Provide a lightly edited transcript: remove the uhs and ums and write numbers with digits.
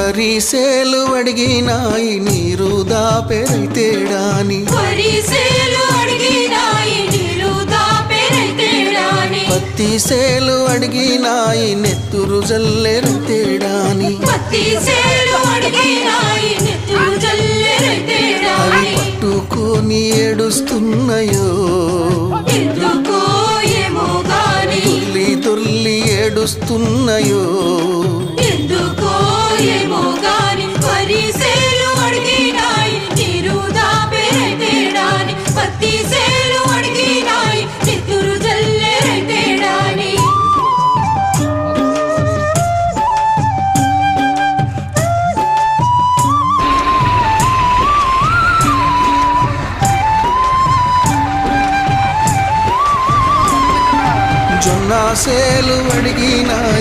వరిసేలు అడిగినాయి నీరు దాపెరైతేడాని పత్తి సేలు అడిగినాయి నెత్తురు జల్లెరైతేడాని అవి పట్టుకొని ఏడుస్తున్నాయో తుల్లి తుల్లి ఏడుస్తున్నాయో జొన్న సేలు అడిగినాయి